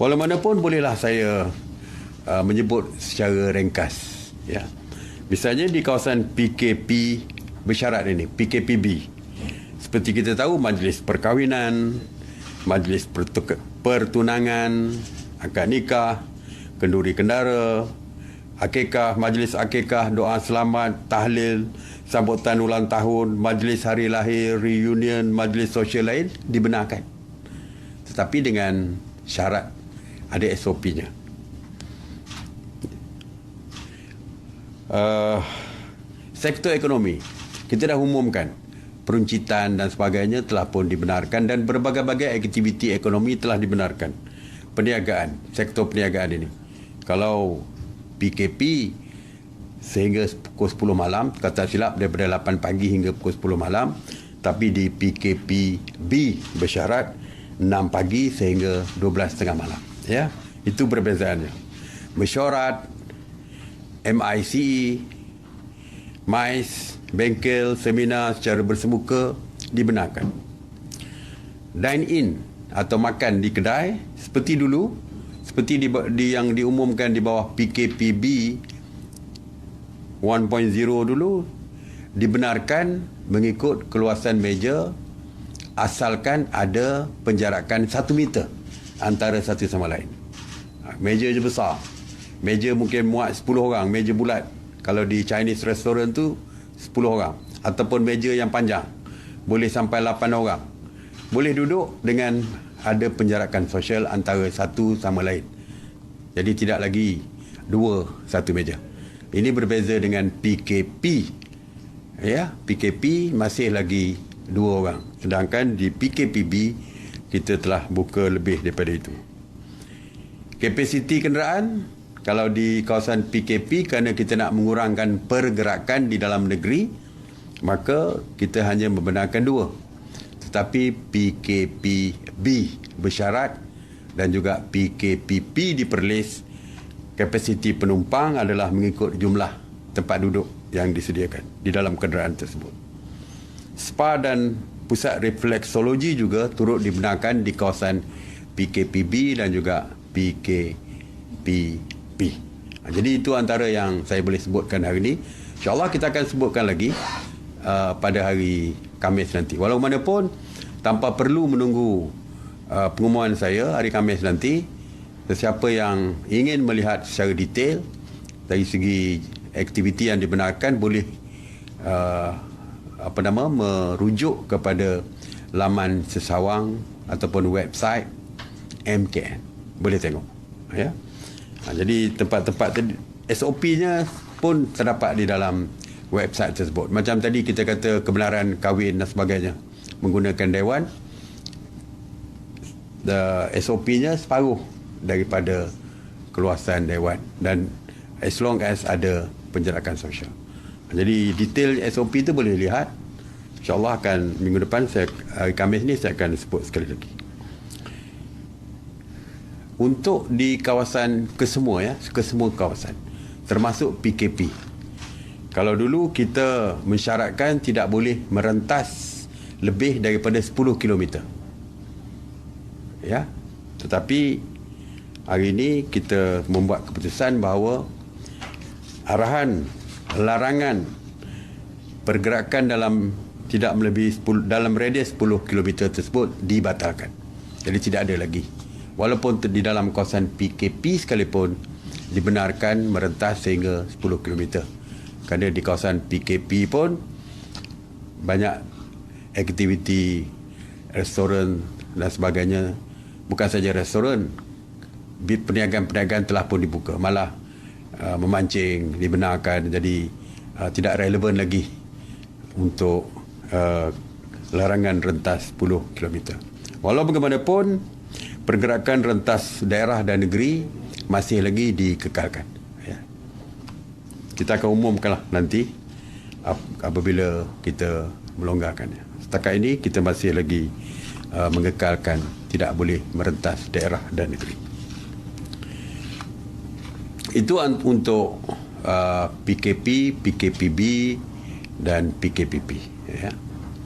Walau manapun bolehlah saya menyebut secara ringkas. Ya. Misalnya di kawasan PKP bersyarat ini, PKPB. Seperti kita tahu, majlis perkahwinan, majlis pertunangan, akad nikah, kenduri kendara, akikah, majlis akikah, doa selamat, tahlil, sambutan ulang tahun, majlis hari lahir, reunion, majlis sosial lain dibenarkan. Tetapi dengan syarat ada SOP-nya. Sektor ekonomi, kita dah umumkan peruncitan dan sebagainya telah pun dibenarkan dan berbagai-bagai aktiviti ekonomi telah dibenarkan. Perniagaan, sektor perniagaan ini. Kalau PKP sehingga pukul 10 malam, kata silap daripada 8 pagi hingga pukul 10 malam, tapi di PKPB bersyarat 6 pagi sehingga 12.30 malam. Ya, itu perbezaannya. Mesyuarat, MICE, MICE, bengkel, seminar secara bersemuka dibenarkan. Dine-in atau makan di kedai seperti dulu, seperti yang diumumkan di bawah PKPB 1.0 dulu, dibenarkan mengikut keluasan meja asalkan ada penjarakan 1 meter antara satu sama lain. Meja je besar. Meja mungkin muat 10 orang, meja bulat. Kalau di Chinese restaurant tu 10 orang. Ataupun meja yang panjang, boleh sampai 8 orang. Boleh duduk dengan ada penjarakan sosial antara satu sama lain. Jadi tidak lagi dua satu meja. Ini berbeza dengan PKP. Ya, PKP masih lagi 2 orang. Sedangkan di PKPB kita telah buka lebih daripada itu. Kapasiti kenderaan, kalau di kawasan PKP kerana kita nak mengurangkan pergerakan di dalam negeri, maka kita hanya membenarkan 2. Tetapi PKPB bersyarat dan juga PKPP di Perlis, kapasiti penumpang adalah mengikut jumlah tempat duduk yang disediakan di dalam kenderaan tersebut. Spa dan pusat refleksologi juga turut dibenarkan di kawasan PKPB dan juga PKPP. Jadi itu antara yang saya boleh sebutkan hari ini. InsyaAllah kita akan sebutkan lagi pada hari Khamis nanti. Walau manapun, tanpa perlu menunggu pengumuman saya hari Khamis nanti, sesiapa yang ingin melihat secara detail dari segi aktiviti yang dibenarkan boleh merujuk kepada laman sesawang ataupun website MKN. Boleh tengok. Ya. Jadi tempat-tempat SOP-nya pun terdapat di dalam website tersebut. Macam tadi kita kata kebenaran kahwin dan sebagainya menggunakan dewan, SOP-nya separuh daripada keluasan dewan dan as long as ada penjarakan sosial. Jadi detail SOP itu boleh lihat. InsyaAllah akan minggu depan, hari Khamis ni saya akan sebut sekali lagi. Untuk di kawasan kesemua, kesemua kawasan, termasuk PKP. Kalau dulu kita mensyaratkan tidak boleh merentas lebih daripada 10 km. Ya. Tetapi hari ini kita membuat keputusan bahawa arahan larangan pergerakan tidak melebihi dalam radius 10 km tersebut dibatalkan. Jadi tidak ada lagi. Walaupun di dalam kawasan PKP sekalipun dibenarkan merentas sehingga 10 km. Kerana di kawasan PKP pun banyak aktiviti restoran dan sebagainya. Bukan saja restoran, perniagaan-perniagaan telah pun dibuka. Malah memancing dibenarkan. Jadi tidak relevan lagi untuk larangan rentas 10 km. Walau bagaimanapun, pergerakan rentas daerah dan negeri masih lagi dikekalkan. Ya. Kita akan umumkanlah nanti apabila kita melonggarkannya. Setakat ini kita masih lagi mengekalkan tidak boleh merentas daerah dan negeri. Itu untuk PKP, PKPB dan PKPP. Ya.